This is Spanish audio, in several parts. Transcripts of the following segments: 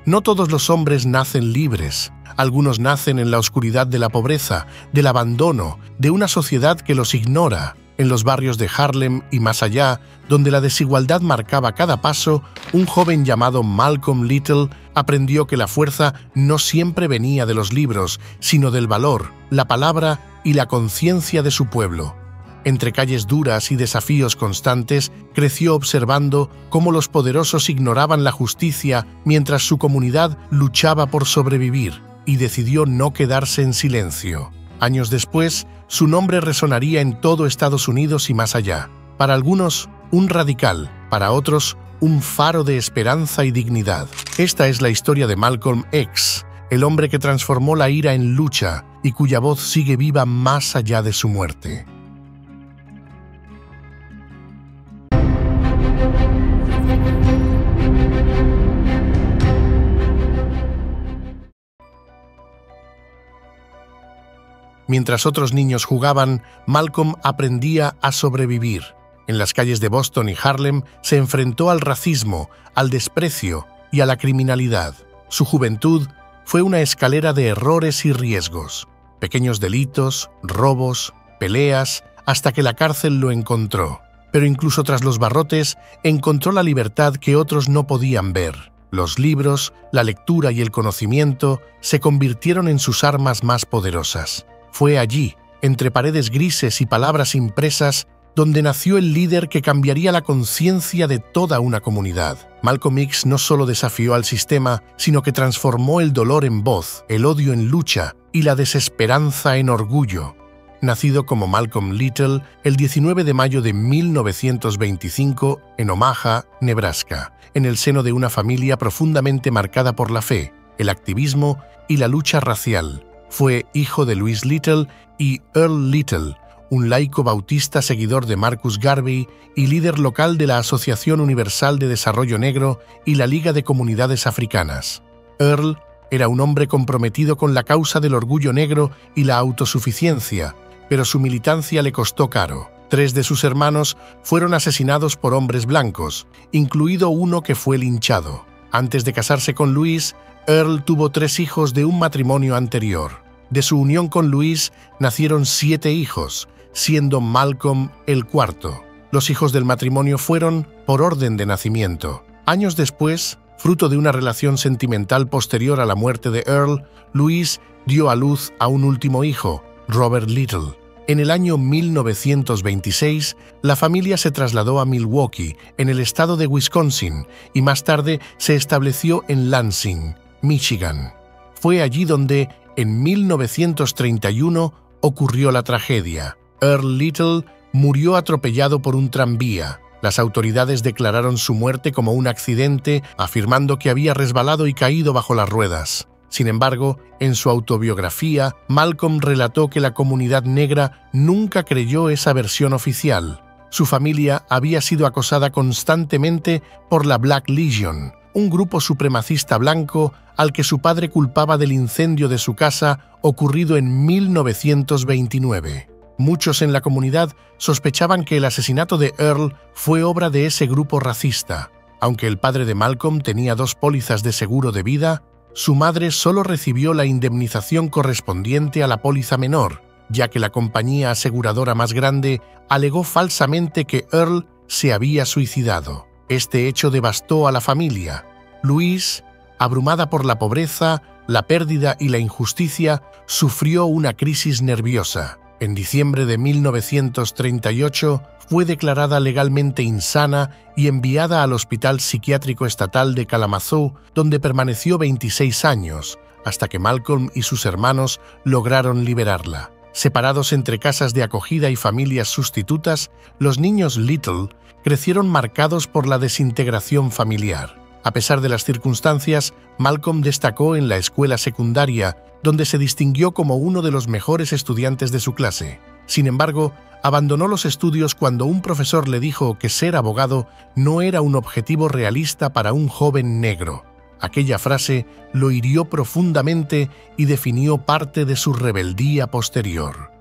No todos los hombres nacen libres. Algunos nacen en la oscuridad de la pobreza, del abandono, de una sociedad que los ignora. En los barrios de Harlem y más allá, donde la desigualdad marcaba cada paso, un joven llamado Malcolm Little aprendió que la fuerza no siempre venía de los libros, sino del valor, la palabra y la conciencia de su pueblo. Entre calles duras y desafíos constantes, creció observando cómo los poderosos ignoraban la justicia mientras su comunidad luchaba por sobrevivir, y decidió no quedarse en silencio. Años después, su nombre resonaría en todo Estados Unidos y más allá. Para algunos, un radical, para otros, un faro de esperanza y dignidad. Esta es la historia de Malcolm X, el hombre que transformó la ira en lucha y cuya voz sigue viva más allá de su muerte. Mientras otros niños jugaban, Malcolm aprendía a sobrevivir. En las calles de Boston y Harlem se enfrentó al racismo, al desprecio y a la criminalidad. Su juventud fue una escalera de errores y riesgos. Pequeños delitos, robos, peleas, hasta que la cárcel lo encontró. Pero incluso tras los barrotes, encontró la libertad que otros no podían ver. Los libros, la lectura y el conocimiento se convirtieron en sus armas más poderosas. Fue allí, entre paredes grises y palabras impresas, donde nació el líder que cambiaría la conciencia de toda una comunidad. Malcolm X no solo desafió al sistema, sino que transformó el dolor en voz, el odio en lucha y la desesperanza en orgullo. Nacido como Malcolm Little el 19 de mayo de 1925 en Omaha, Nebraska, en el seno de una familia profundamente marcada por la fe, el activismo y la lucha racial. Fue hijo de Louise Little y Earl Little, un laico bautista seguidor de Marcus Garvey y líder local de la Asociación Universal de Desarrollo Negro y la Liga de Comunidades Africanas. Earl era un hombre comprometido con la causa del orgullo negro y la autosuficiencia, pero su militancia le costó caro. 3 de sus hermanos fueron asesinados por hombres blancos, incluido uno que fue linchado. Antes de casarse con Louise, Earl tuvo 3 hijos de un matrimonio anterior. De su unión con Louise nacieron 7 hijos, siendo Malcolm el cuarto. Los hijos del matrimonio fueron por orden de nacimiento. Años después, fruto de una relación sentimental posterior a la muerte de Earl, Louise dio a luz a un último hijo, Robert Little. En el año 1926, la familia se trasladó a Milwaukee, en el estado de Wisconsin, y más tarde se estableció en Lansing, Michigan. Fue allí donde, en 1931, ocurrió la tragedia. Earl Little murió atropellado por un tranvía. Las autoridades declararon su muerte como un accidente, afirmando que había resbalado y caído bajo las ruedas. Sin embargo, en su autobiografía, Malcolm relató que la comunidad negra nunca creyó esa versión oficial. Su familia había sido acosada constantemente por la Black Legion, un grupo supremacista blanco al que su padre culpaba del incendio de su casa ocurrido en 1929. Muchos en la comunidad sospechaban que el asesinato de Earl fue obra de ese grupo racista. Aunque el padre de Malcolm tenía 2 pólizas de seguro de vida, su madre solo recibió la indemnización correspondiente a la póliza menor, ya que la compañía aseguradora más grande alegó falsamente que Earl se había suicidado. Este hecho devastó a la familia. Louise, abrumada por la pobreza, la pérdida y la injusticia, sufrió una crisis nerviosa. En diciembre de 1938 fue declarada legalmente insana y enviada al Hospital Psiquiátrico Estatal de Kalamazoo, donde permaneció 26 años, hasta que Malcolm y sus hermanos lograron liberarla. Separados entre casas de acogida y familias sustitutas, los niños Little crecieron marcados por la desintegración familiar. A pesar de las circunstancias, Malcolm destacó en la escuela secundaria, donde se distinguió como uno de los mejores estudiantes de su clase. Sin embargo, abandonó los estudios cuando un profesor le dijo que ser abogado no era un objetivo realista para un joven negro. Aquella frase lo hirió profundamente y definió parte de su rebeldía posterior.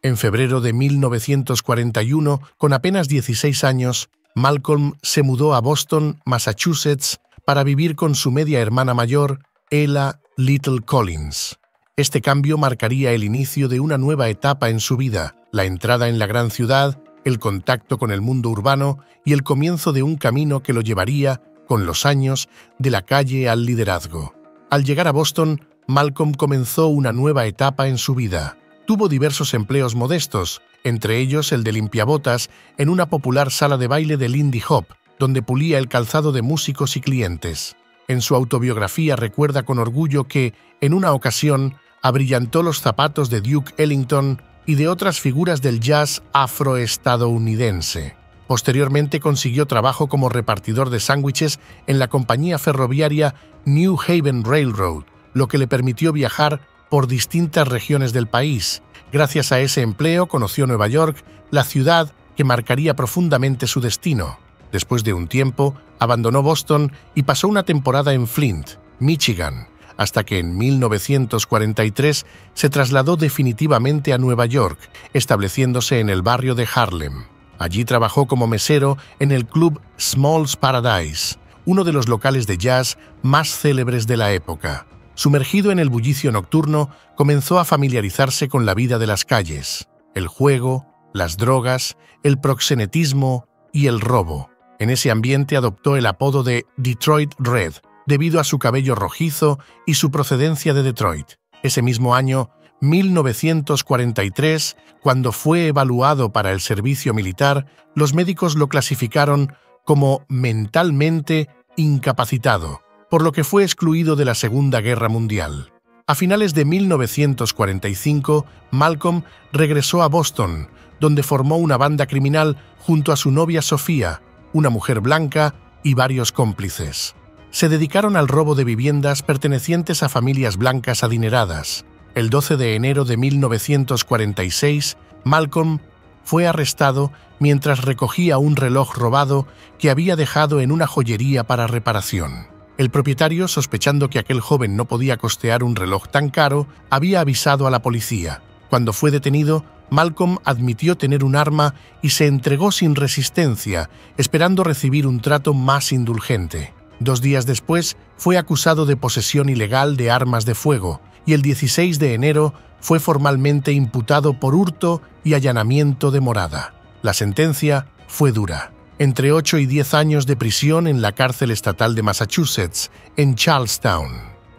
En febrero de 1941, con apenas 16 años, Malcolm se mudó a Boston, Massachusetts, para vivir con su media hermana mayor, Ella Little Collins. Este cambio marcaría el inicio de una nueva etapa en su vida, la entrada en la gran ciudad, el contacto con el mundo urbano y el comienzo de un camino que lo llevaría, con los años, de la calle al liderazgo. Al llegar a Boston, Malcolm comenzó una nueva etapa en su vida. Tuvo diversos empleos modestos, entre ellos el de limpiabotas en una popular sala de baile de Lindy Hop, donde pulía el calzado de músicos y clientes. En su autobiografía recuerda con orgullo que, en una ocasión, abrillantó los zapatos de Duke Ellington y de otras figuras del jazz afroestadounidense. Posteriormente consiguió trabajo como repartidor de sándwiches en la compañía ferroviaria New Haven Railroad, lo que le permitió viajar por distintas regiones del país. Gracias a ese empleo conoció Nueva York, la ciudad que marcaría profundamente su destino. Después de un tiempo, abandonó Boston y pasó una temporada en Flint, Michigan, hasta que en 1943 se trasladó definitivamente a Nueva York, estableciéndose en el barrio de Harlem. Allí trabajó como mesero en el club Small's Paradise, uno de los locales de jazz más célebres de la época. Sumergido en el bullicio nocturno, comenzó a familiarizarse con la vida de las calles, el juego, las drogas, el proxenetismo y el robo. En ese ambiente adoptó el apodo de Detroit Red, debido a su cabello rojizo y su procedencia de Detroit. Ese mismo año, 1943, cuando fue evaluado para el servicio militar, los médicos lo clasificaron como mentalmente incapacitado, por lo que fue excluido de la Segunda Guerra Mundial. A finales de 1945, Malcolm regresó a Boston, donde formó una banda criminal junto a su novia Sofía, una mujer blanca y varios cómplices. Se dedicaron al robo de viviendas pertenecientes a familias blancas adineradas. El 12 de enero de 1946, Malcolm fue arrestado mientras recogía un reloj robado que había dejado en una joyería para reparación. El propietario, sospechando que aquel joven no podía costear un reloj tan caro, había avisado a la policía. Cuando fue detenido, Malcolm admitió tener un arma y se entregó sin resistencia, esperando recibir un trato más indulgente. 2 días después, fue acusado de posesión ilegal de armas de fuego y el 16 de enero fue formalmente imputado por hurto y allanamiento de morada. La sentencia fue dura: entre 8 y 10 años de prisión en la cárcel estatal de Massachusetts, en Charlestown.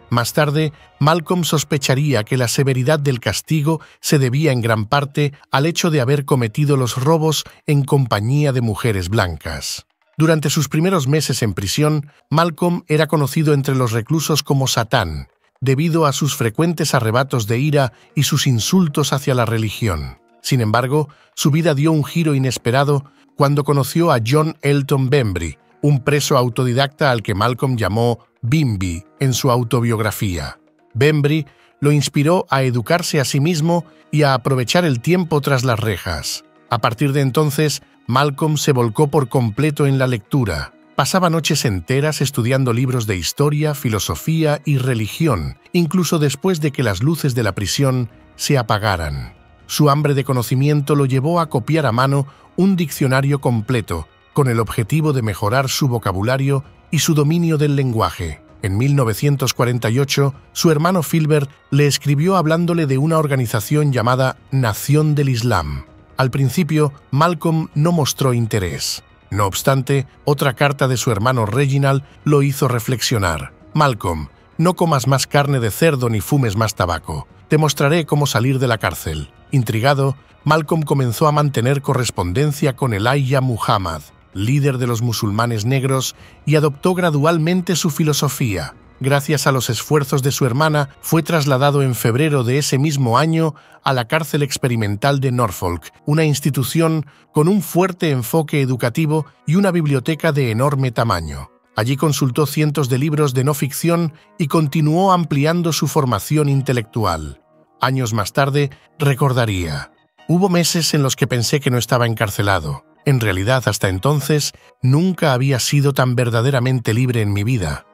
Más tarde, Malcolm sospecharía que la severidad del castigo se debía en gran parte al hecho de haber cometido los robos en compañía de mujeres blancas. Durante sus primeros meses en prisión, Malcolm era conocido entre los reclusos como Satán, debido a sus frecuentes arrebatos de ira y sus insultos hacia la religión. Sin embargo, su vida dio un giro inesperado cuando conoció a John Elton Bembry, un preso autodidacta al que Malcolm llamó Bimby en su autobiografía. Bembry lo inspiró a educarse a sí mismo y a aprovechar el tiempo tras las rejas. A partir de entonces, Malcolm se volcó por completo en la lectura. Pasaba noches enteras estudiando libros de historia, filosofía y religión, incluso después de que las luces de la prisión se apagaran. Su hambre de conocimiento lo llevó a copiar a mano un diccionario completo, con el objetivo de mejorar su vocabulario y su dominio del lenguaje. En 1948, su hermano Filbert le escribió hablándole de una organización llamada Nación del Islam. Al principio, Malcolm no mostró interés. No obstante, otra carta de su hermano Reginald lo hizo reflexionar. «Malcolm, no comas más carne de cerdo ni fumes más tabaco. Te mostraré cómo salir de la cárcel». Intrigado, Malcolm comenzó a mantener correspondencia con Elijah Muhammad, líder de los musulmanes negros, y adoptó gradualmente su filosofía. Gracias a los esfuerzos de su hermana, fue trasladado en febrero de ese mismo año a la cárcel experimental de Norfolk, una institución con un fuerte enfoque educativo y una biblioteca de enorme tamaño. Allí consultó cientos de libros de no ficción y continuó ampliando su formación intelectual. Años más tarde, recordaría: «Hubo meses en los que pensé que no estaba encarcelado. En realidad, hasta entonces, nunca había sido tan verdaderamente libre en mi vida».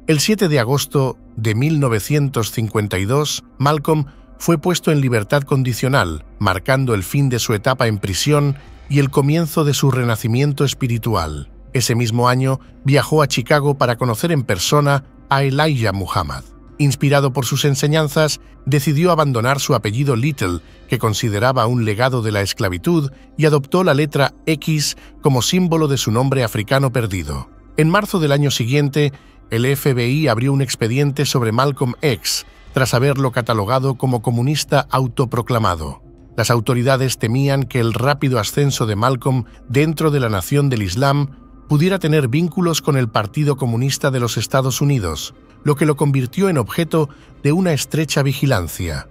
El 7 de agosto de 1952, Malcolm fue puesto en libertad condicional, marcando el fin de su etapa en prisión y el comienzo de su renacimiento espiritual. Ese mismo año viajó a Chicago para conocer en persona a Elijah Muhammad. Inspirado por sus enseñanzas, decidió abandonar su apellido Little, que consideraba un legado de la esclavitud, y adoptó la letra X como símbolo de su nombre africano perdido. En marzo del año siguiente, el FBI abrió un expediente sobre Malcolm X, tras haberlo catalogado como comunista autoproclamado. Las autoridades temían que el rápido ascenso de Malcolm dentro de la nación del Islam pudiera tener vínculos con el Partido Comunista de los Estados Unidos, lo que lo convirtió en objeto de una estrecha vigilancia.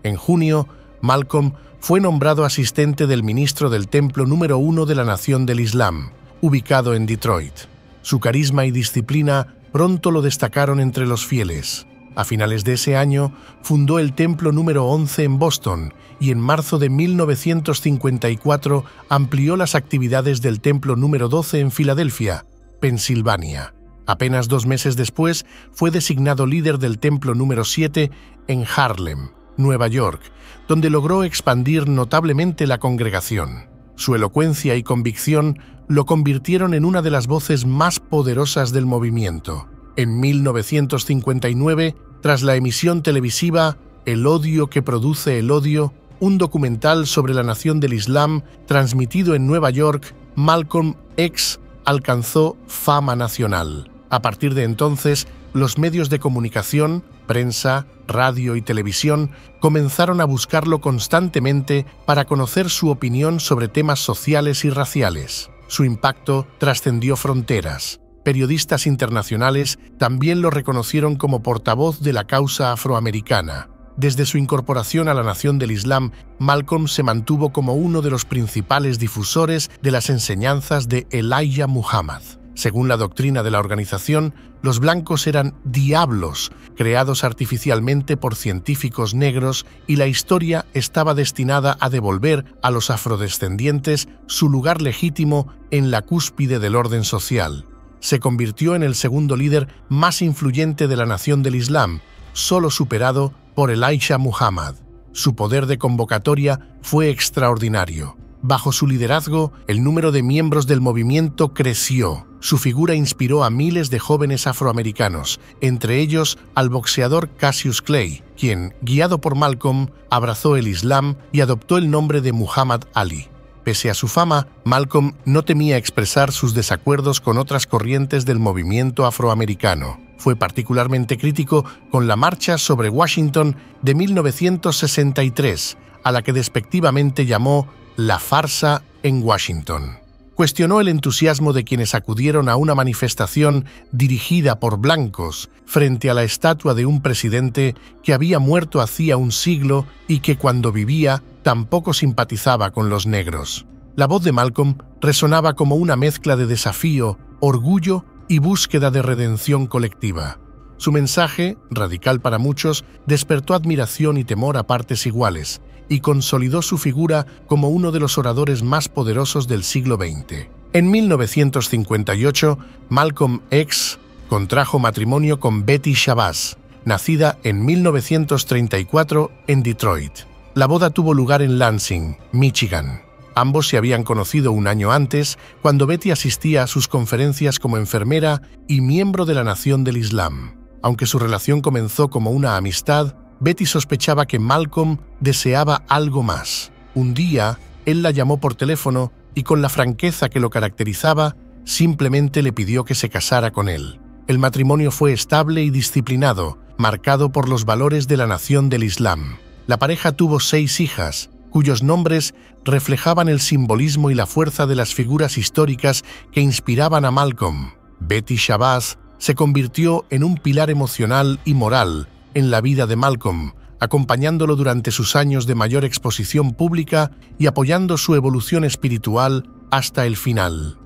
En junio, Malcolm fue nombrado asistente del ministro del Templo número 1 de la Nación del Islam, ubicado en Detroit. Su carisma y disciplina pronto lo destacaron entre los fieles. A finales de ese año, fundó el Templo número 11 en Boston y en marzo de 1954 amplió las actividades del Templo número 12 en Filadelfia, Pensilvania. Apenas 2 meses después, fue designado líder del Templo número 7 en Harlem, Nueva York, donde logró expandir notablemente la congregación. Su elocuencia y convicción lo convirtieron en una de las voces más poderosas del movimiento. En 1959, tras la emisión televisiva El odio que produce el odio, un documental sobre la nación del Islam transmitido en Nueva York, Malcolm X alcanzó fama nacional. A partir de entonces, los medios de comunicación, prensa, radio y televisión comenzaron a buscarlo constantemente para conocer su opinión sobre temas sociales y raciales. Su impacto trascendió fronteras. Periodistas internacionales también lo reconocieron como portavoz de la causa afroamericana. Desde su incorporación a la nación del Islam, Malcolm se mantuvo como uno de los principales difusores de las enseñanzas de Elijah Muhammad. Según la doctrina de la organización, los blancos eran diablos creados artificialmente por científicos negros y la historia estaba destinada a devolver a los afrodescendientes su lugar legítimo en la cúspide del orden social. Se convirtió en el segundo líder más influyente de la nación del Islam, solo superado por Elijah Muhammad. Su poder de convocatoria fue extraordinario. Bajo su liderazgo, el número de miembros del movimiento creció. Su figura inspiró a miles de jóvenes afroamericanos, entre ellos al boxeador Cassius Clay, quien, guiado por Malcolm, abrazó el Islam y adoptó el nombre de Muhammad Ali. Pese a su fama, Malcolm no temía expresar sus desacuerdos con otras corrientes del movimiento afroamericano. Fue particularmente crítico con la Marcha sobre Washington de 1963, a la que despectivamente llamó la farsa en Washington. Cuestionó el entusiasmo de quienes acudieron a una manifestación dirigida por blancos frente a la estatua de un presidente que había muerto hacía un siglo y que cuando vivía tampoco simpatizaba con los negros. La voz de Malcolm resonaba como una mezcla de desafío, orgullo y búsqueda de redención colectiva. Su mensaje, radical para muchos, despertó admiración y temor a partes iguales, y consolidó su figura como uno de los oradores más poderosos del siglo XX. En 1958, Malcolm X contrajo matrimonio con Betty Shabazz, nacida en 1934 en Detroit. La boda tuvo lugar en Lansing, Michigan. Ambos se habían conocido un año antes, cuando Betty asistía a sus conferencias como enfermera y miembro de la Nación del Islam. Aunque su relación comenzó como una amistad, Betty sospechaba que Malcolm deseaba algo más. Un día, él la llamó por teléfono y con la franqueza que lo caracterizaba, simplemente le pidió que se casara con él. El matrimonio fue estable y disciplinado, marcado por los valores de la nación del Islam. La pareja tuvo 6 hijas, cuyos nombres reflejaban el simbolismo y la fuerza de las figuras históricas que inspiraban a Malcolm. Betty Shabazz se convirtió en un pilar emocional y moral en la vida de Malcolm, acompañándolo durante sus años de mayor exposición pública y apoyando su evolución espiritual hasta el final.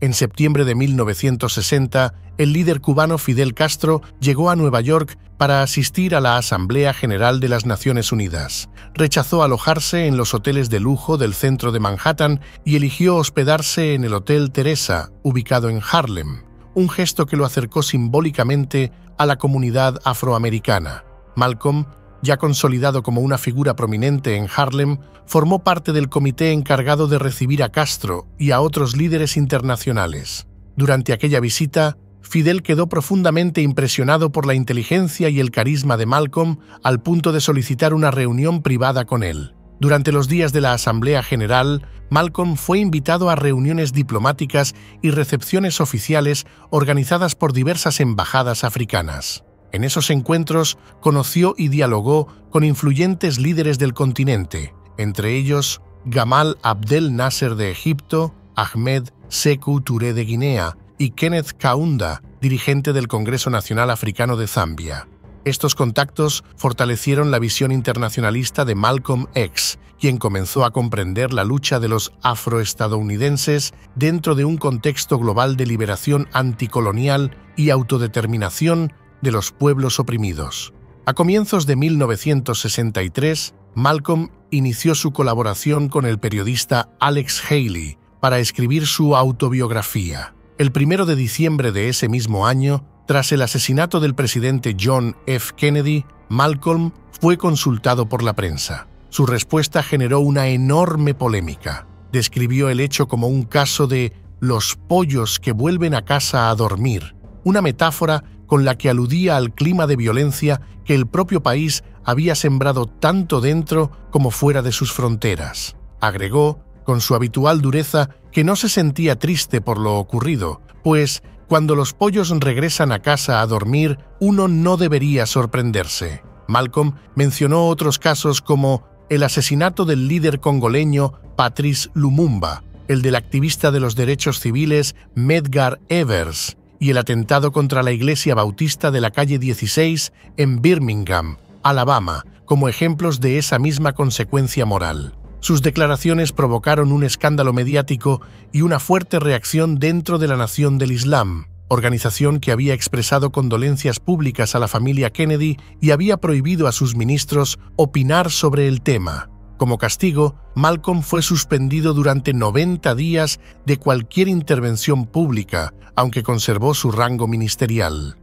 En septiembre de 1960, el líder cubano Fidel Castro llegó a Nueva York para asistir a la Asamblea General de las Naciones Unidas. Rechazó alojarse en los hoteles de lujo del centro de Manhattan y eligió hospedarse en el Hotel Teresa, ubicado en Harlem, un gesto que lo acercó simbólicamente a la comunidad afroamericana. Malcolm ya consolidado como una figura prominente en Harlem, formó parte del comité encargado de recibir a Castro y a otros líderes internacionales. Durante aquella visita, Fidel quedó profundamente impresionado por la inteligencia y el carisma de Malcolm al punto de solicitar una reunión privada con él. Durante los días de la Asamblea General, Malcolm fue invitado a reuniones diplomáticas y recepciones oficiales organizadas por diversas embajadas africanas. En esos encuentros conoció y dialogó con influyentes líderes del continente, entre ellos Gamal Abdel Nasser de Egipto, Ahmed Sékou Touré de Guinea y Kenneth Kaunda, dirigente del Congreso Nacional Africano de Zambia. Estos contactos fortalecieron la visión internacionalista de Malcolm X, quien comenzó a comprender la lucha de los afroestadounidenses dentro de un contexto global de liberación anticolonial y autodeterminación de los pueblos oprimidos. A comienzos de 1963, Malcolm inició su colaboración con el periodista Alex Haley para escribir su autobiografía. El 1 de diciembre de ese mismo año, tras el asesinato del presidente John F. Kennedy, Malcolm fue consultado por la prensa. Su respuesta generó una enorme polémica. Describió el hecho como un caso de los pollos que vuelven a casa a dormir, una metáfora con la que aludía al clima de violencia que el propio país había sembrado tanto dentro como fuera de sus fronteras. Agregó, con su habitual dureza, que no se sentía triste por lo ocurrido, pues cuando los pollos regresan a casa a dormir, uno no debería sorprenderse. Malcolm mencionó otros casos como el asesinato del líder congoleño Patrice Lumumba, el del activista de los derechos civiles Medgar Evers y el atentado contra la iglesia bautista de la calle 16 en Birmingham, Alabama, como ejemplos de esa misma consecuencia moral. Sus declaraciones provocaron un escándalo mediático y una fuerte reacción dentro de la Nación del Islam, organización que había expresado condolencias públicas a la familia Kennedy y había prohibido a sus ministros opinar sobre el tema. Como castigo, Malcolm fue suspendido durante 90 días de cualquier intervención pública, aunque conservó su rango ministerial.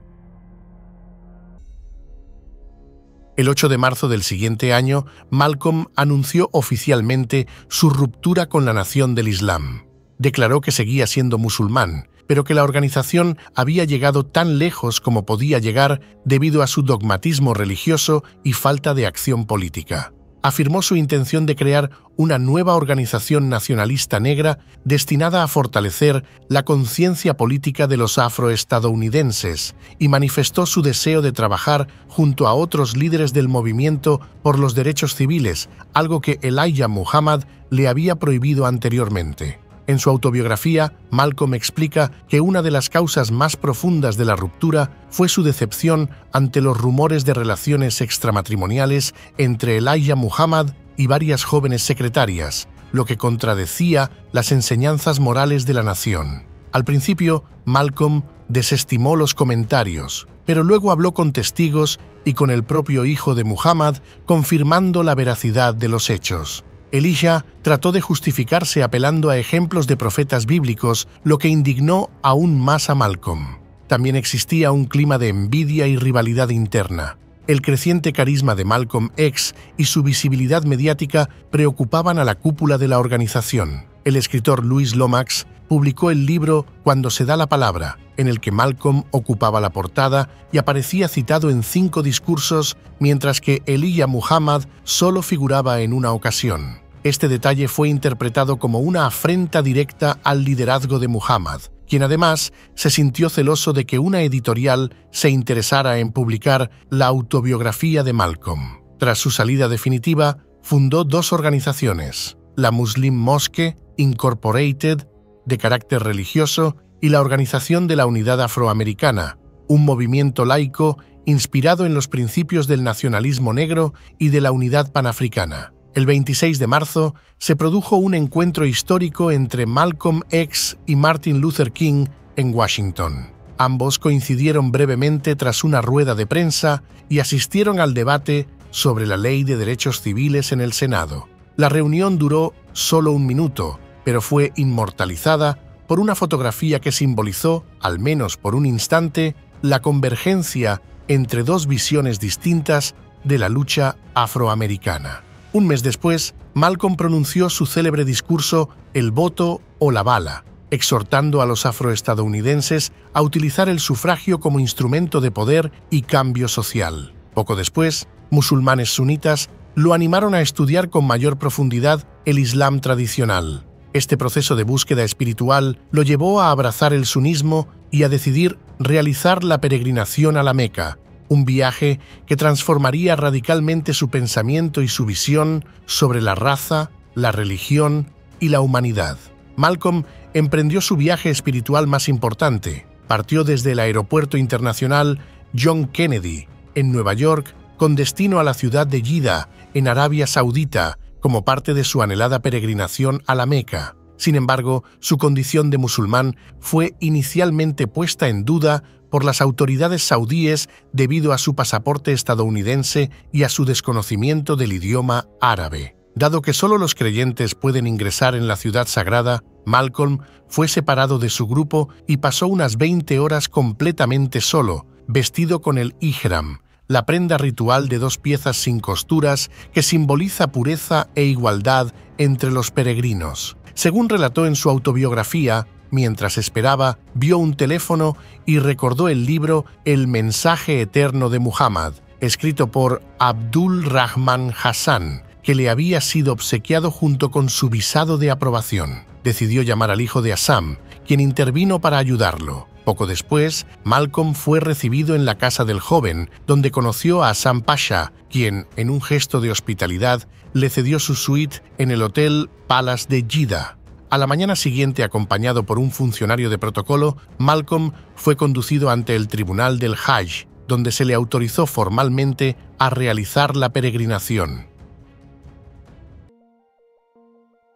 El 8 de marzo del siguiente año, Malcolm anunció oficialmente su ruptura con la Nación del Islam. Declaró que seguía siendo musulmán, pero que la organización había llegado tan lejos como podía llegar debido a su dogmatismo religioso y falta de acción política. Afirmó su intención de crear una nueva organización nacionalista negra destinada a fortalecer la conciencia política de los afroestadounidenses y manifestó su deseo de trabajar junto a otros líderes del movimiento por los derechos civiles, algo que Elijah Muhammad le había prohibido anteriormente. En su autobiografía, Malcolm explica que una de las causas más profundas de la ruptura fue su decepción ante los rumores de relaciones extramatrimoniales entre Elijah Muhammad y varias jóvenes secretarias, lo que contradecía las enseñanzas morales de la nación. Al principio, Malcolm desestimó los comentarios, pero luego habló con testigos y con el propio hijo de Muhammad, confirmando la veracidad de los hechos. Elijah trató de justificarse apelando a ejemplos de profetas bíblicos, lo que indignó aún más a Malcolm. También existía un clima de envidia y rivalidad interna. El creciente carisma de Malcolm X y su visibilidad mediática preocupaban a la cúpula de la organización. El escritor Louis Lomax publicó el libro Cuando se da la palabra, en el que Malcolm ocupaba la portada y aparecía citado en 5 discursos, mientras que Elijah Muhammad solo figuraba en una ocasión. Este detalle fue interpretado como una afrenta directa al liderazgo de Muhammad, quien además se sintió celoso de que una editorial se interesara en publicar la autobiografía de Malcolm. Tras su salida definitiva, fundó 2 organizaciones, la Muslim Mosque Incorporated, de carácter religioso, y la Organización de la Unidad Afroamericana, un movimiento laico inspirado en los principios del nacionalismo negro y de la unidad panafricana. El 26 de marzo se produjo un encuentro histórico entre Malcolm X y Martin Luther King en Washington. Ambos coincidieron brevemente tras una rueda de prensa y asistieron al debate sobre la Ley de Derechos Civiles en el Senado. La reunión duró solo 1 minuto, pero fue inmortalizada por una fotografía que simbolizó, al menos por un instante, la convergencia entre 2 visiones distintas de la lucha afroamericana. Un mes después, Malcolm pronunció su célebre discurso «El voto o la bala», exhortando a los afroestadounidenses a utilizar el sufragio como instrumento de poder y cambio social. Poco después, musulmanes sunitas lo animaron a estudiar con mayor profundidad el Islam tradicional. Este proceso de búsqueda espiritual lo llevó a abrazar el sunismo y a decidir realizar la peregrinación a la Meca, un viaje que transformaría radicalmente su pensamiento y su visión sobre la raza, la religión y la humanidad. Malcolm emprendió su viaje espiritual más importante. Partió desde el Aeropuerto Internacional John Kennedy, en Nueva York, con destino a la ciudad de Jeddah, en Arabia Saudita, como parte de su anhelada peregrinación a la Meca. Sin embargo, su condición de musulmán fue inicialmente puesta en duda por las autoridades saudíes debido a su pasaporte estadounidense y a su desconocimiento del idioma árabe. Dado que solo los creyentes pueden ingresar en la ciudad sagrada, Malcolm fue separado de su grupo y pasó unas 20 horas completamente solo, vestido con el ihram, la prenda ritual de 2 piezas sin costuras que simboliza pureza e igualdad entre los peregrinos. Según relató en su autobiografía, mientras esperaba, vio un teléfono y recordó el libro El mensaje eterno de Muhammad, escrito por Abdul Rahman Hassan, que le había sido obsequiado junto con su visado de aprobación. Decidió llamar al hijo de Assam, quien intervino para ayudarlo. Poco después, Malcolm fue recibido en la casa del joven, donde conoció a Assam Pasha, quien, en un gesto de hospitalidad, le cedió su suite en el Hotel Palace de Jeddah. A la mañana siguiente, acompañado por un funcionario de protocolo, Malcolm fue conducido ante el Tribunal del Hajj, donde se le autorizó formalmente a realizar la peregrinación.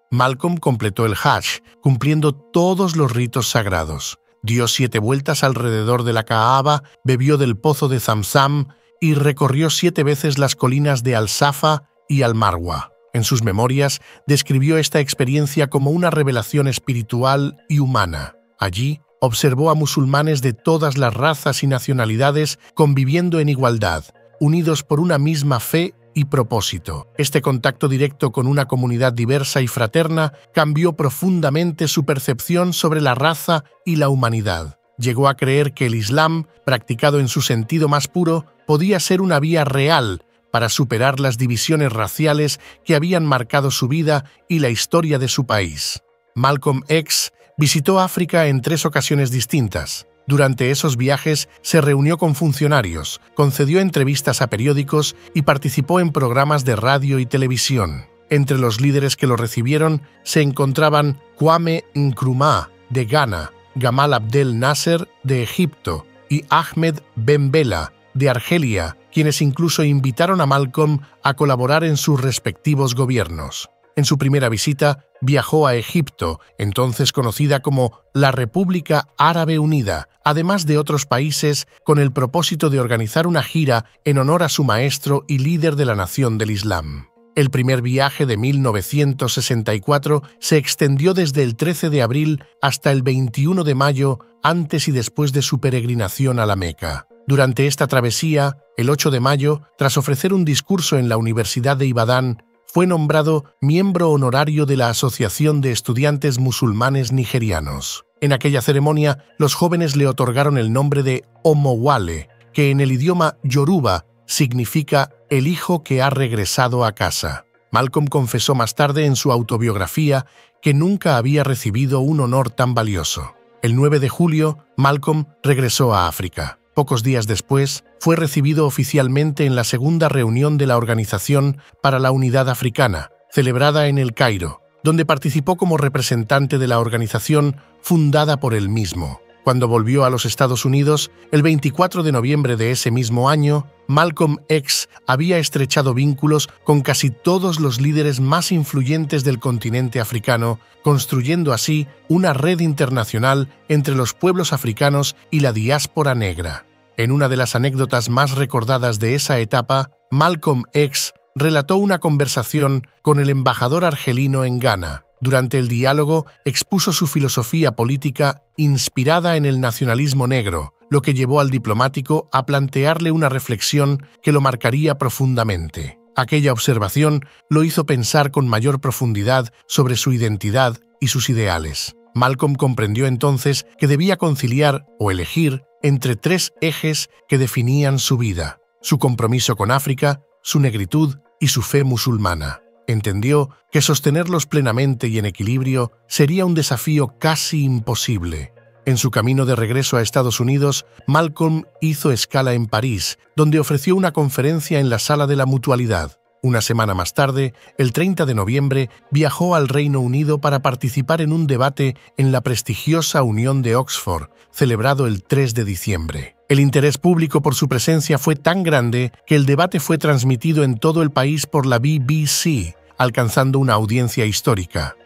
Malcolm completó el Hajj, cumpliendo todos los ritos sagrados. Dio 7 vueltas alrededor de la Kaaba, bebió del pozo de Zamzam y recorrió 7 veces las colinas de Al-Safa y Al-Marwa. En sus memorias, describió esta experiencia como una revelación espiritual y humana. Allí, observó a musulmanes de todas las razas y nacionalidades conviviendo en igualdad, unidos por una misma fe y propósito. Este contacto directo con una comunidad diversa y fraterna cambió profundamente su percepción sobre la raza y la humanidad. Llegó a creer que el Islam, practicado en su sentido más puro, podía ser una vía real para superar las divisiones raciales que habían marcado su vida y la historia de su país. Malcolm X visitó África en 3 ocasiones distintas. Durante esos viajes se reunió con funcionarios, concedió entrevistas a periódicos y participó en programas de radio y televisión. Entre los líderes que lo recibieron se encontraban Kwame Nkrumah, de Ghana, Gamal Abdel Nasser, de Egipto, y Ahmed Ben Bella, de Argelia, quienes incluso invitaron a Malcolm a colaborar en sus respectivos gobiernos. En su primera visita, viajó a Egipto, entonces conocida como la República Árabe Unida, además de otros países, con el propósito de organizar una gira en honor a su maestro y líder de la nación del Islam. El primer viaje de 1964 se extendió desde el 13 de abril hasta el 21 de mayo, antes y después de su peregrinación a la Meca. Durante esta travesía, el 8 de mayo, tras ofrecer un discurso en la Universidad de Ibadan, fue nombrado miembro honorario de la Asociación de Estudiantes Musulmanes Nigerianos. En aquella ceremonia, los jóvenes le otorgaron el nombre de Omowale, que en el idioma yoruba significa «el hijo que ha regresado a casa». Malcolm confesó más tarde en su autobiografía que nunca había recibido un honor tan valioso. El 9 de julio, Malcolm regresó a África. Pocos días después, fue recibido oficialmente en la segunda reunión de la Organización para la Unidad Africana, celebrada en El Cairo, donde participó como representante de la organización fundada por él mismo. Cuando volvió a los Estados Unidos, el 24 de noviembre de ese mismo año, Malcolm X había estrechado vínculos con casi todos los líderes más influyentes del continente africano, construyendo así una red internacional entre los pueblos africanos y la diáspora negra. En una de las anécdotas más recordadas de esa etapa, Malcolm X relató una conversación con el embajador argelino en Ghana. Durante el diálogo expuso su filosofía política inspirada en el nacionalismo negro, lo que llevó al diplomático a plantearle una reflexión que lo marcaría profundamente. Aquella observación lo hizo pensar con mayor profundidad sobre su identidad y sus ideales. Malcolm comprendió entonces que debía conciliar o elegir entre tres ejes que definían su vida: su compromiso con África, su negritud y su fe musulmana. Entendió que sostenerlos plenamente y en equilibrio sería un desafío casi imposible. En su camino de regreso a Estados Unidos, Malcolm hizo escala en París, donde ofreció una conferencia en la Sala de la Mutualidad. Una semana más tarde, el 30 de noviembre, viajó al Reino Unido para participar en un debate en la prestigiosa Unión de Oxford, celebrado el 3 de diciembre. El interés público por su presencia fue tan grande que el debate fue transmitido en todo el país por la BBC, alcanzando una audiencia histórica.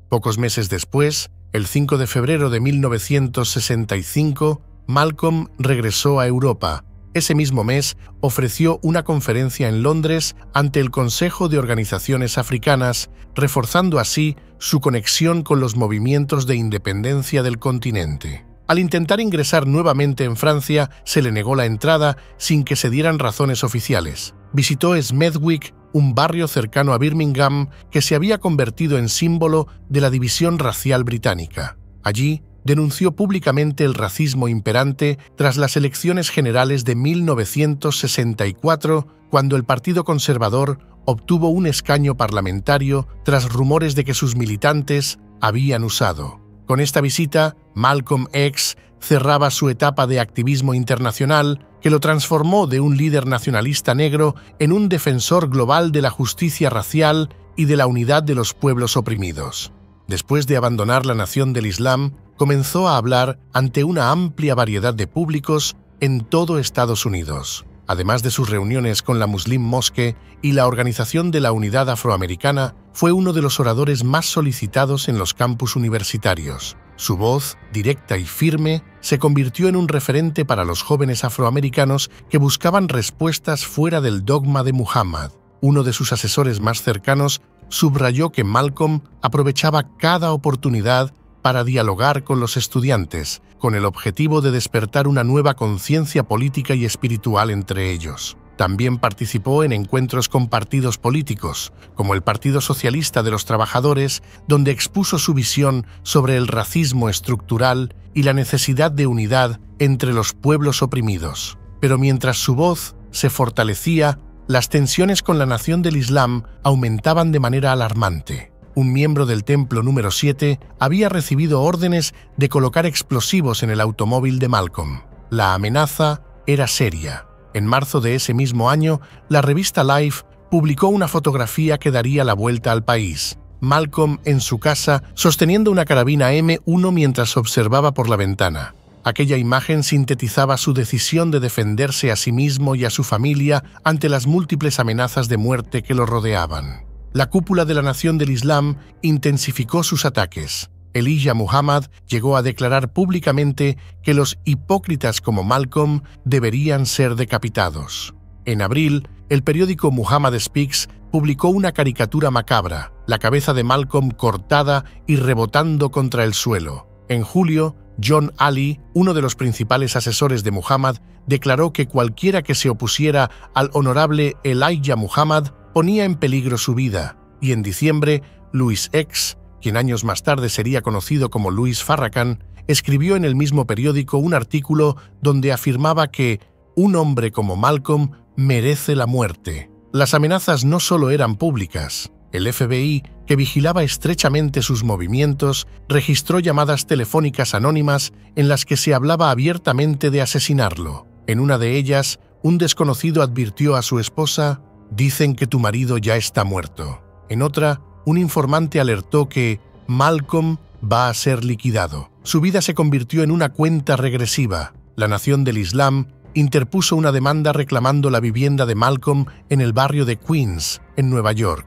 Pocos meses después, el 5 de febrero de 1965, Malcolm regresó a Europa. Ese mismo mes, ofreció una conferencia en Londres ante el Consejo de Organizaciones Africanas, reforzando así su conexión con los movimientos de independencia del continente. Al intentar ingresar nuevamente en Francia, se le negó la entrada sin que se dieran razones oficiales. Visitó Smethwick, un barrio cercano a Birmingham que se había convertido en símbolo de la división racial británica. Allí, denunció públicamente el racismo imperante tras las elecciones generales de 1964, cuando el Partido Conservador obtuvo un escaño parlamentario tras rumores de que sus militantes habían usado. Con esta visita, Malcolm X cerraba su etapa de activismo internacional, que lo transformó de un líder nacionalista negro en un defensor global de la justicia racial y de la unidad de los pueblos oprimidos. Después de abandonar la nación del Islam, comenzó a hablar ante una amplia variedad de públicos en todo Estados Unidos. Además de sus reuniones con la Muslim Mosque y la Organización de la Unidad Afroamericana, fue uno de los oradores más solicitados en los campus universitarios. Su voz, directa y firme, se convirtió en un referente para los jóvenes afroamericanos que buscaban respuestas fuera del dogma de Muhammad. Uno de sus asesores más cercanos subrayó que Malcolm aprovechaba cada oportunidad para dialogar con los estudiantes, con el objetivo de despertar una nueva conciencia política y espiritual entre ellos. También participó en encuentros con partidos políticos, como el Partido Socialista de los Trabajadores, donde expuso su visión sobre el racismo estructural y la necesidad de unidad entre los pueblos oprimidos. Pero mientras su voz se fortalecía, las tensiones con la nación del Islam aumentaban de manera alarmante. Un miembro del Templo número 7 había recibido órdenes de colocar explosivos en el automóvil de Malcolm. La amenaza era seria. En marzo de ese mismo año, la revista Life publicó una fotografía que daría la vuelta al país. Malcolm en su casa, sosteniendo una carabina M1 mientras observaba por la ventana. Aquella imagen sintetizaba su decisión de defenderse a sí mismo y a su familia ante las múltiples amenazas de muerte que lo rodeaban. La cúpula de la Nación del Islam intensificó sus ataques. Elijah Muhammad llegó a declarar públicamente que los hipócritas como Malcolm deberían ser decapitados. En abril, el periódico Muhammad Speaks publicó una caricatura macabra, la cabeza de Malcolm cortada y rebotando contra el suelo. En julio, John Ali, uno de los principales asesores de Muhammad, declaró que cualquiera que se opusiera al honorable Elijah Muhammad ponía en peligro su vida, y en diciembre, Louis X, quien años más tarde sería conocido como Louis Farrakhan, escribió en el mismo periódico un artículo donde afirmaba que un hombre como Malcolm merece la muerte. Las amenazas no solo eran públicas. El FBI, que vigilaba estrechamente sus movimientos, registró llamadas telefónicas anónimas en las que se hablaba abiertamente de asesinarlo. En una de ellas, un desconocido advirtió a su esposa: «Dicen que tu marido ya está muerto». En otra, un informante alertó que Malcolm va a ser liquidado. Su vida se convirtió en una cuenta regresiva. La Nación del Islam interpuso una demanda reclamando la vivienda de Malcolm en el barrio de Queens, en Nueva York.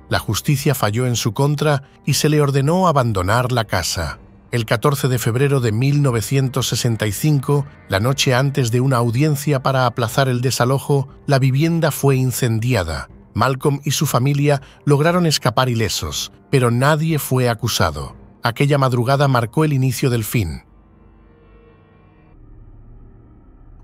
La justicia falló en su contra y se le ordenó abandonar la casa. El 14 de febrero de 1965, la noche antes de una audiencia para aplazar el desalojo, la vivienda fue incendiada. Malcolm y su familia lograron escapar ilesos, pero nadie fue acusado. Aquella madrugada marcó el inicio del fin.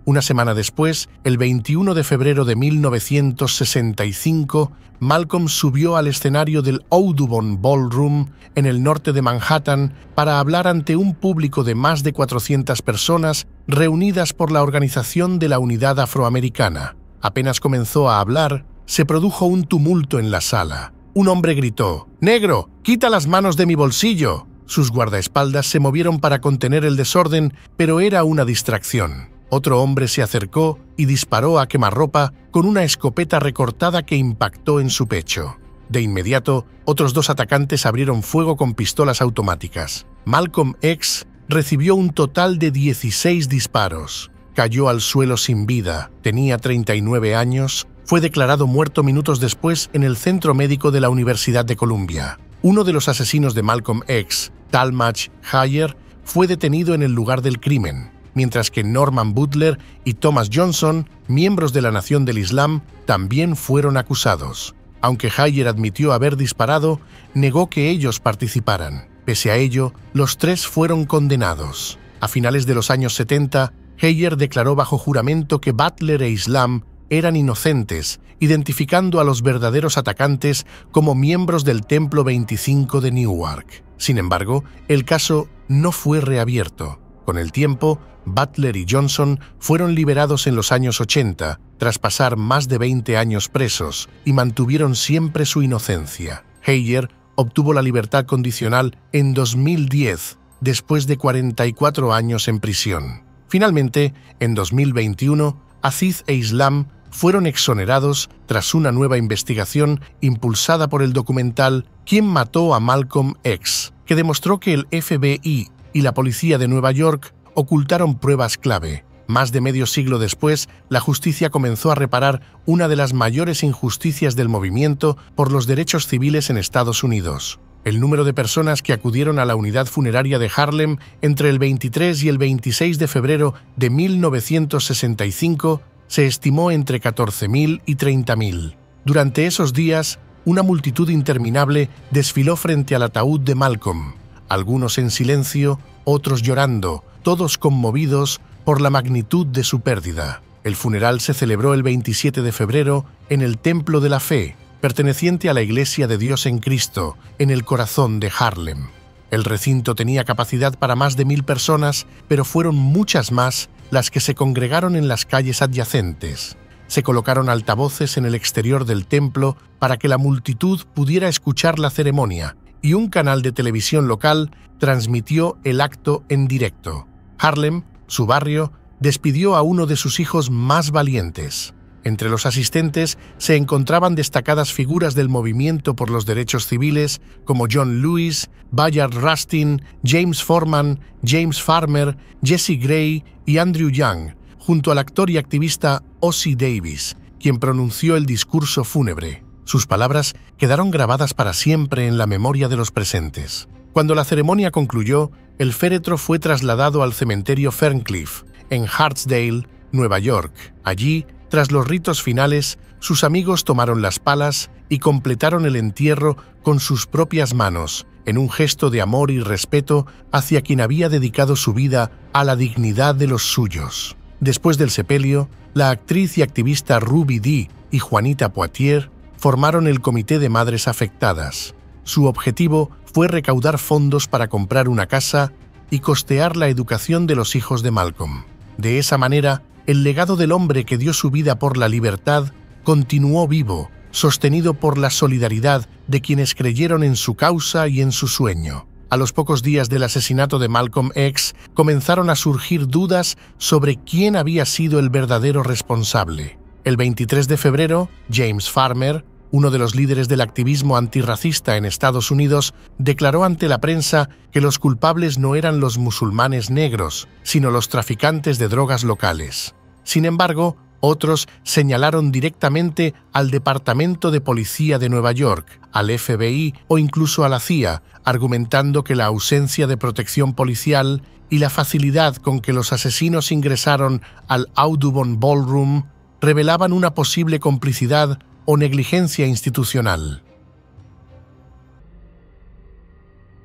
Una semana después, el 21 de febrero de 1965, Malcolm subió al escenario del Audubon Ballroom en el norte de Manhattan para hablar ante un público de más de 400 personas reunidas por la Organización de la Unidad Afroamericana. Apenas comenzó a hablar, se produjo un tumulto en la sala. Un hombre gritó: «¡Negro, quita las manos de mi bolsillo!». Sus guardaespaldas se movieron para contener el desorden, pero era una distracción. Otro hombre se acercó y disparó a quemarropa con una escopeta recortada que impactó en su pecho. De inmediato, otros 2 atacantes abrieron fuego con pistolas automáticas. Malcolm X recibió un total de 16 disparos. Cayó al suelo sin vida. Tenía 39 años. Fue declarado muerto minutos después en el centro médico de la Universidad de Columbia. Uno de los asesinos de Malcolm X, Talmadge Hayer, fue detenido en el lugar del crimen, mientras que Norman Butler y Thomas Johnson, miembros de la Nación del Islam, también fueron acusados. Aunque Hayer admitió haber disparado, negó que ellos participaran. Pese a ello, los 3 fueron condenados. A finales de los años 70, Hayer declaró bajo juramento que Butler e Islam eran inocentes, identificando a los verdaderos atacantes como miembros del Templo 25 de Newark. Sin embargo, el caso no fue reabierto. Con el tiempo, Butler y Johnson fueron liberados en los años 80, tras pasar más de 20 años presos, y mantuvieron siempre su inocencia. Hayer obtuvo la libertad condicional en 2010, después de 44 años en prisión. Finalmente, en 2021, Aziz e Islam fueron exonerados tras una nueva investigación impulsada por el documental ¿Quién mató a Malcolm X?, que demostró que el FBI y la policía de Nueva York ocultaron pruebas clave. Más de medio siglo después, la justicia comenzó a reparar una de las mayores injusticias del movimiento por los derechos civiles en Estados Unidos. El número de personas que acudieron a la unidad funeraria de Harlem entre el 23 y el 26 de febrero de 1965 se estimó entre 14.000 y 30.000. Durante esos días, una multitud interminable desfiló frente al ataúd de Malcolm, algunos en silencio, otros llorando, todos conmovidos por la magnitud de su pérdida. El funeral se celebró el 27 de febrero en el Templo de la Fe, perteneciente a la Iglesia de Dios en Cristo, en el corazón de Harlem. El recinto tenía capacidad para más de 1.000 personas, pero fueron muchas más las que se congregaron en las calles adyacentes. Se colocaron altavoces en el exterior del templo para que la multitud pudiera escuchar la ceremonia, y un canal de televisión local transmitió el acto en directo. Harlem, su barrio, despidió a uno de sus hijos más valientes. Entre los asistentes se encontraban destacadas figuras del movimiento por los derechos civiles como John Lewis, Bayard Rustin, James Forman, James Farmer, Jesse Gray y Andrew Young, junto al actor y activista Ossie Davis, quien pronunció el discurso fúnebre. Sus palabras quedaron grabadas para siempre en la memoria de los presentes. Cuando la ceremonia concluyó, el féretro fue trasladado al cementerio Ferncliff, en Hartsdale, Nueva York. Allí, tras los ritos finales, sus amigos tomaron las palas y completaron el entierro con sus propias manos, en un gesto de amor y respeto hacia quien había dedicado su vida a la dignidad de los suyos. Después del sepelio, la actriz y activista Ruby Dee y Juanita Poitier formaron el Comité de Madres Afectadas. Su objetivo fue recaudar fondos para comprar una casa y costear la educación de los hijos de Malcolm. De esa manera, el legado del hombre que dio su vida por la libertad continuó vivo, sostenido por la solidaridad de quienes creyeron en su causa y en su sueño. A los pocos días del asesinato de Malcolm X, comenzaron a surgir dudas sobre quién había sido el verdadero responsable. El 23 de febrero, James Farmer, uno de los líderes del activismo antirracista en Estados Unidos, declaró ante la prensa que los culpables no eran los musulmanes negros, sino los traficantes de drogas locales. Sin embargo, otros señalaron directamente al Departamento de Policía de Nueva York, al FBI o incluso a la CIA, argumentando que la ausencia de protección policial y la facilidad con que los asesinos ingresaron al Audubon Ballroom revelaban una posible complicidad o negligencia institucional.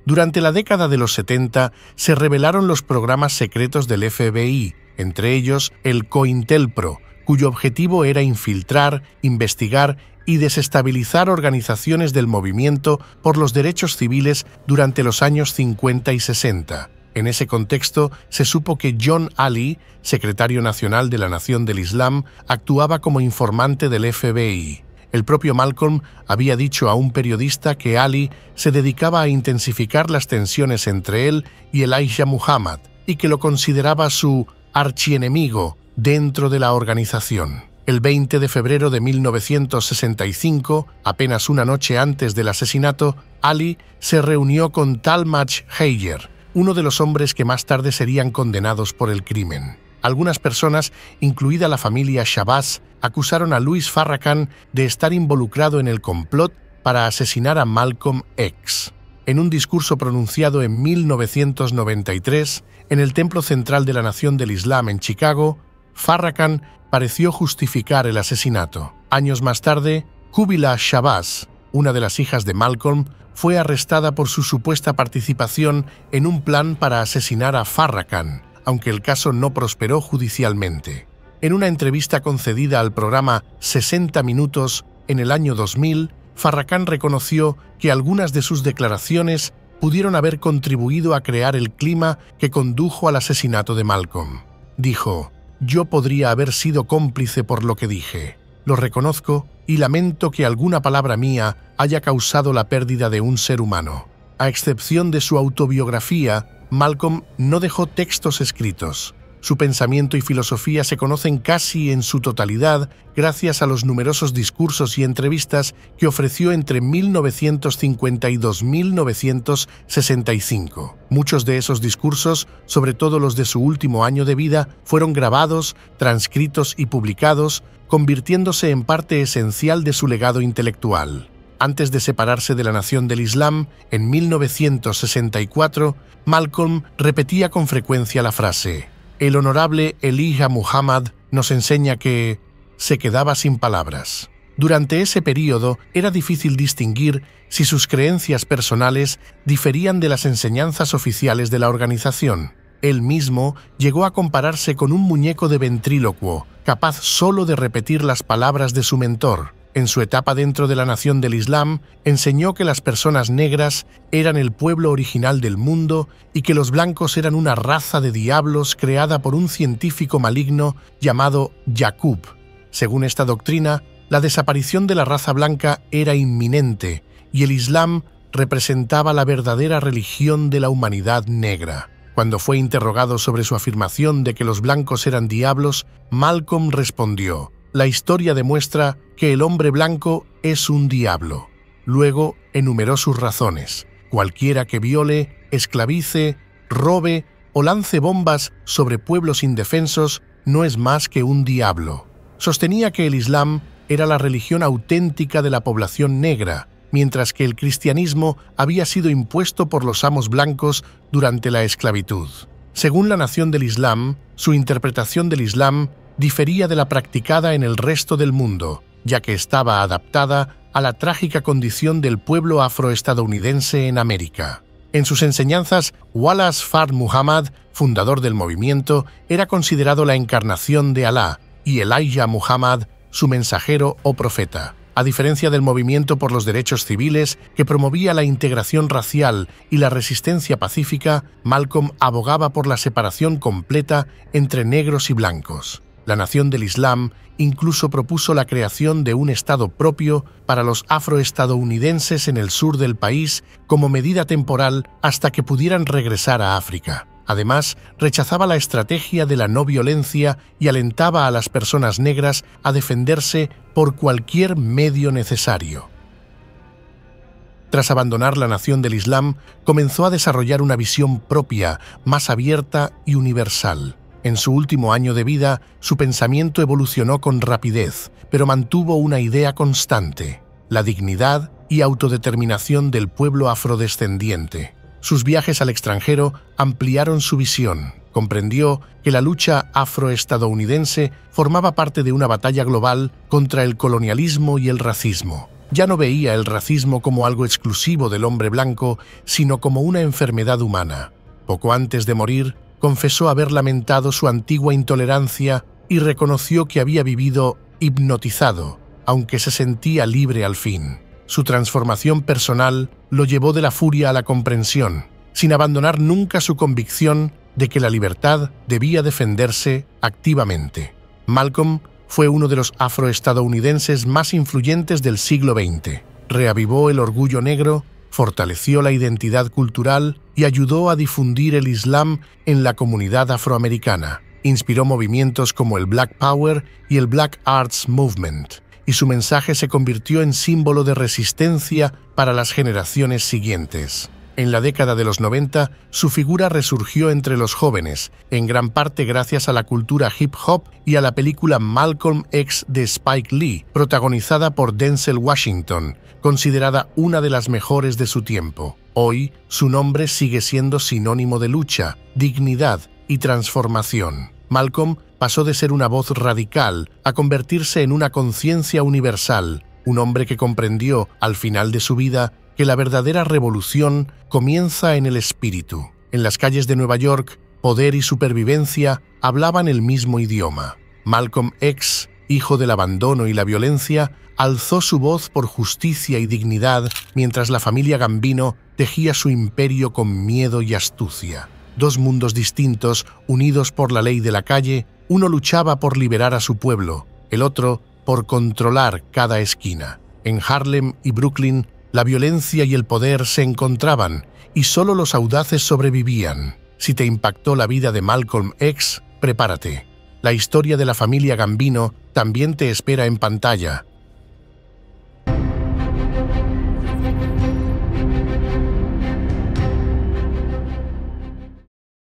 Durante la década de los 70 se revelaron los programas secretos del FBI, entre ellos el COINTELPRO, cuyo objetivo era infiltrar, investigar y desestabilizar organizaciones del movimiento por los derechos civiles durante los años 50 y 60. En ese contexto, se supo que John Ali, secretario nacional de la Nación del Islam, actuaba como informante del FBI. El propio Malcolm había dicho a un periodista que Ali se dedicaba a intensificar las tensiones entre él y Elijah Muhammad y que lo consideraba su archienemigo dentro de la organización. El 20 de febrero de 1965, apenas una noche antes del asesinato, Ali se reunió con Talmadge Hayer, uno de los hombres que más tarde serían condenados por el crimen. Algunas personas, incluida la familia Shabazz, acusaron a Louis Farrakhan de estar involucrado en el complot para asesinar a Malcolm X. En un discurso pronunciado en 1993, en el Templo Central de la Nación del Islam en Chicago, Farrakhan pareció justificar el asesinato. Años más tarde, Jubila Shabazz, una de las hijas de Malcolm, fue arrestada por su supuesta participación en un plan para asesinar a Farrakhan, aunque el caso no prosperó judicialmente. En una entrevista concedida al programa 60 Minutos en el año 2000, Farrakhan reconoció que algunas de sus declaraciones pudieron haber contribuido a crear el clima que condujo al asesinato de Malcolm. Dijo: «Yo podría haber sido cómplice por lo que dije. Lo reconozco y lamento que alguna palabra mía haya causado la pérdida de un ser humano». A excepción de su autobiografía, Malcolm no dejó textos escritos. Su pensamiento y filosofía se conocen casi en su totalidad gracias a los numerosos discursos y entrevistas que ofreció entre 1950 y 1965. Muchos de esos discursos, sobre todo los de su último año de vida, fueron grabados, transcritos y publicados, convirtiéndose en parte esencial de su legado intelectual. Antes de separarse de la Nación del Islam, en 1964, Malcolm repetía con frecuencia la frase: «El honorable Elijah Muhammad nos enseña que…» se quedaba sin palabras. Durante ese período era difícil distinguir si sus creencias personales diferían de las enseñanzas oficiales de la organización. Él mismo llegó a compararse con un muñeco de ventrílocuo, capaz solo de repetir las palabras de su mentor. En su etapa dentro de la Nación del Islam, enseñó que las personas negras eran el pueblo original del mundo y que los blancos eran una raza de diablos creada por un científico maligno llamado Yaqub. Según esta doctrina, la desaparición de la raza blanca era inminente y el Islam representaba la verdadera religión de la humanidad negra. Cuando fue interrogado sobre su afirmación de que los blancos eran diablos, Malcolm respondió: «La historia demuestra que el hombre blanco es un diablo». Luego enumeró sus razones: cualquiera que viole, esclavice, robe o lance bombas sobre pueblos indefensos no es más que un diablo. Sostenía que el Islam era la religión auténtica de la población negra, mientras que el cristianismo había sido impuesto por los amos blancos durante la esclavitud. Según la Nación del Islam, su interpretación del Islam difería de la practicada en el resto del mundo, ya que estaba adaptada a la trágica condición del pueblo afroestadounidense en América. En sus enseñanzas, Wallace Fard Muhammad, fundador del movimiento, era considerado la encarnación de Alá y Elijah Muhammad su mensajero o profeta. A diferencia del movimiento por los derechos civiles, que promovía la integración racial y la resistencia pacífica, Malcolm abogaba por la separación completa entre negros y blancos. La Nación del Islam incluso propuso la creación de un estado propio para los afroestadounidenses en el sur del país como medida temporal hasta que pudieran regresar a África. Además, rechazaba la estrategia de la no violencia y alentaba a las personas negras a defenderse por cualquier medio necesario. Tras abandonar la Nación del Islam, comenzó a desarrollar una visión propia, más abierta y universal. En su último año de vida, su pensamiento evolucionó con rapidez, pero mantuvo una idea constante: la dignidad y autodeterminación del pueblo afrodescendiente. Sus viajes al extranjero ampliaron su visión. Comprendió que la lucha afroestadounidense formaba parte de una batalla global contra el colonialismo y el racismo. ya no veía el racismo como algo exclusivo del hombre blanco, sino como una enfermedad humana. Poco antes de morir, confesó haber lamentado su antigua intolerancia y reconoció que había vivido hipnotizado, aunque se sentía libre al fin. Su transformación personal lo llevó de la furia a la comprensión, sin abandonar nunca su convicción de que la libertad debía defenderse activamente. Malcolm fue uno de los afroestadounidenses más influyentes del siglo XX. Reavivó el orgullo negro, fortaleció la identidad cultural y ayudó a difundir el Islam en la comunidad afroamericana. Inspiró movimientos como el Black Power y el Black Arts Movement, y su mensaje se convirtió en símbolo de resistencia para las generaciones siguientes. En la década de los 90, su figura resurgió entre los jóvenes, en gran parte gracias a la cultura hip hop y a la película Malcolm X de Spike Lee, protagonizada por Denzel Washington, considerada una de las mejores de su tiempo. Hoy, su nombre sigue siendo sinónimo de lucha, dignidad y transformación. Malcolm pasó de ser una voz radical a convertirse en una conciencia universal, un hombre que comprendió, al final de su vida, que la verdadera revolución comienza en el espíritu. En las calles de Nueva York, poder y supervivencia hablaban el mismo idioma. Malcolm X, hijo del abandono y la violencia, alzó su voz por justicia y dignidad, mientras la familia Gambino tejía su imperio con miedo y astucia. Dos mundos distintos, unidos por la ley de la calle, uno luchaba por liberar a su pueblo, el otro por controlar cada esquina. En Harlem y Brooklyn, la violencia y el poder se encontraban, y solo los audaces sobrevivían. Si te impactó la vida de Malcolm X, prepárate. La historia de la familia Gambino también te espera en pantalla,